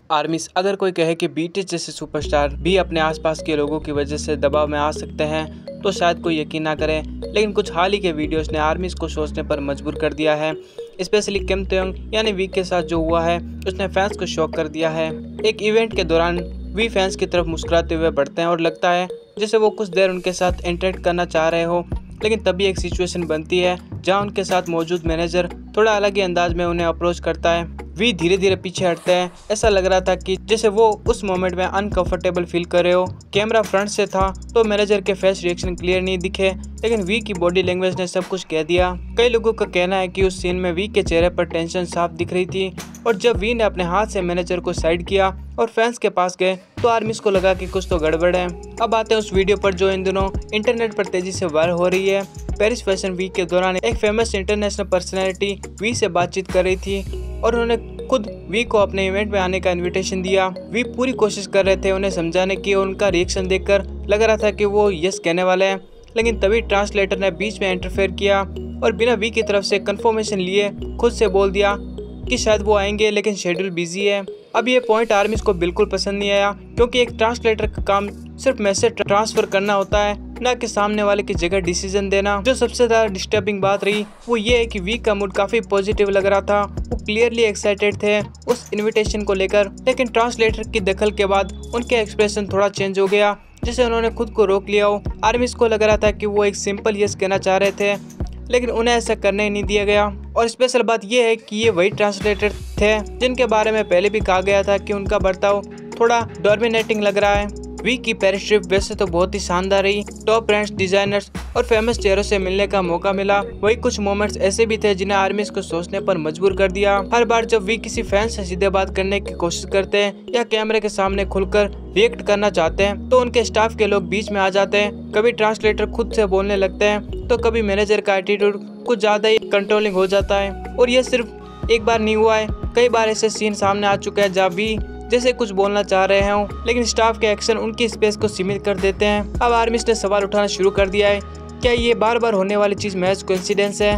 आर्मीज अगर कोई कहे कि बीटीएस जैसे सुपरस्टार भी अपने आसपास के लोगों की वजह से दबाव में आ सकते हैं तो शायद कोई यकीन ना करे, लेकिन कुछ हाल ही के वीडियोस ने आर्मीज को सोचने पर मजबूर कर दिया है। स्पेशली किम ताeyong यानी वी के साथ जो हुआ है उसने फैंस को शॉक कर दिया है। एक इवेंट के दौरान वी फैंस की तरफ मुस्कुराते हुए बढ़ते हैं और लगता है जैसे वो कुछ देर उनके साथ इंटरेक्ट करना चाह रहे हो, लेकिन तभी एक सिचुएशन बनती है जहां उनके साथ मौजूद मैनेजर थोड़ा अलग ही अंदाज में उन्हें अप्रोच करता है। वी धीरे धीरे पीछे हटते हैं। ऐसा लग रहा था कि जैसे वो उस मोमेंट में अनकंफर्टेबल फील कर रहे हो। कैमरा फ्रंट से था तो मैनेजर के फेस रिएक्शन क्लियर नहीं दिखे, लेकिन वी की बॉडी लैंग्वेज ने सब कुछ कह दिया। कई लोगों का कहना है कि उस सीन में वी के चेहरे पर टेंशन साफ दिख रही थी, और जब वी ने अपने हाथ से मैनेजर को साइड किया और फैंस के पास गए तो आर्मीज को लगा कि कुछ तो गड़बड़ है। अब आते हैं उस वीडियो पर जो इन दिनों इंटरनेट पर तेजी से वायरल हो रही है। पेरिस फैशन वीक के दौरान एक फेमस इंटरनेशनल पर्सनैलिटी वी से बातचीत कर रही थी और उन्होंने खुद वी को अपने इवेंट में आने का इनविटेशन दिया। वी पूरी कोशिश कर रहे थे उन्हें समझाने की, उनका रिएक्शन देखकर लग रहा था कि वो यस कहने वाले हैं, लेकिन तभी ट्रांसलेटर ने बीच में इंटरफेयर किया और बिना वी की तरफ से कंफर्मेशन लिए खुद से बोल दिया कि शायद वो आएंगे लेकिन शेड्यूल बिजी है। अब ये पॉइंट आर्मीज को बिल्कुल पसंद नहीं आया, क्योंकि एक ट्रांसलेटर का काम सिर्फ मैसेज ट्रांसफर करना होता है, न कि सामने वाले की जगह डिसीजन देना। जो सबसे ज्यादा डिस्टर्बिंग बात रही वो ये है कि वी का मूड काफी पॉजिटिव लग रहा था, वो क्लियरली एक्साइटेड थे उस इनविटेशन को लेकर, लेकिन ट्रांसलेटर की दखल के बाद उनके एक्सप्रेशन थोड़ा चेंज हो गया, जिसे उन्होंने खुद को रोक लिया हो। आर्मीज को लग रहा था कि वो एक सिंपल यस कहना चाह रहे थे, लेकिन उन्हें ऐसा करने ही नहीं दिया गया। और स्पेशल बात यह है कि ये वही ट्रांसलेटर थे जिनके बारे में पहले भी कहा गया था कि उनका बर्ताव थोड़ा डोमिनेटिंग लग रहा है। वी की पेरिस ट्रिप वैसे तो बहुत ही शानदार रही, टॉप ब्रांड्स, डिजाइनर्स और फेमस चेहरों से मिलने का मौका मिला। वही कुछ मोमेंट्स ऐसे भी थे जिन्हें आर्मीज को सोचने पर मजबूर कर दिया। हर बार जब वी किसी फैन से सीधे बात करने की कोशिश करते हैं या कैमरे के सामने खुलकर रिएक्ट करना चाहते हैं तो उनके स्टाफ के लोग बीच में आ जाते हैं। कभी ट्रांसलेटर खुद से बोलने लगते हैं तो कभी मैनेजर का एटीट्यूड कुछ ज्यादा ही कंट्रोलिंग हो जाता है। और ये सिर्फ एक बार नहीं हुआ है, कई बार ऐसे सीन सामने आ चुके हैं जहाँ वी जैसे कुछ बोलना चाह रहे हों, लेकिन स्टाफ के एक्शन उनकी स्पेस को सीमित कर देते हैं। अब आर्मीज ने सवाल उठाना शुरू कर दिया है, क्या ये बार बार होने वाली चीज महज कोइंसिडेंस है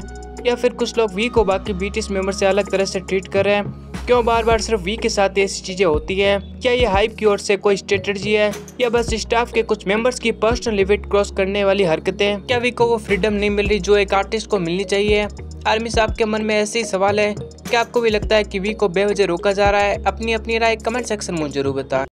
या फिर कुछ लोग वी को बाकी बीटीएस मेंबर से अलग तरह से ट्रीट कर रहे हैं? क्यों बार बार सिर्फ वी के साथ ऐसी चीजें होती है? क्या ये हाइप की ओर से कोई स्ट्रेटजी है या बस स्टाफ के कुछ मेंबर्स की पर्सनल लिमिट क्रॉस करने वाली हरकतें? क्या वी को वो फ्रीडम नहीं मिल रही जो एक आर्टिस्ट को मिलनी चाहिए? आर्मी साहब के मन में ऐसे ही सवाल है। क्या आपको भी लगता है कि वी को बेवजह रोका जा रहा है? अपनी राय कमेंट सेक्शन में जरूर बताएं।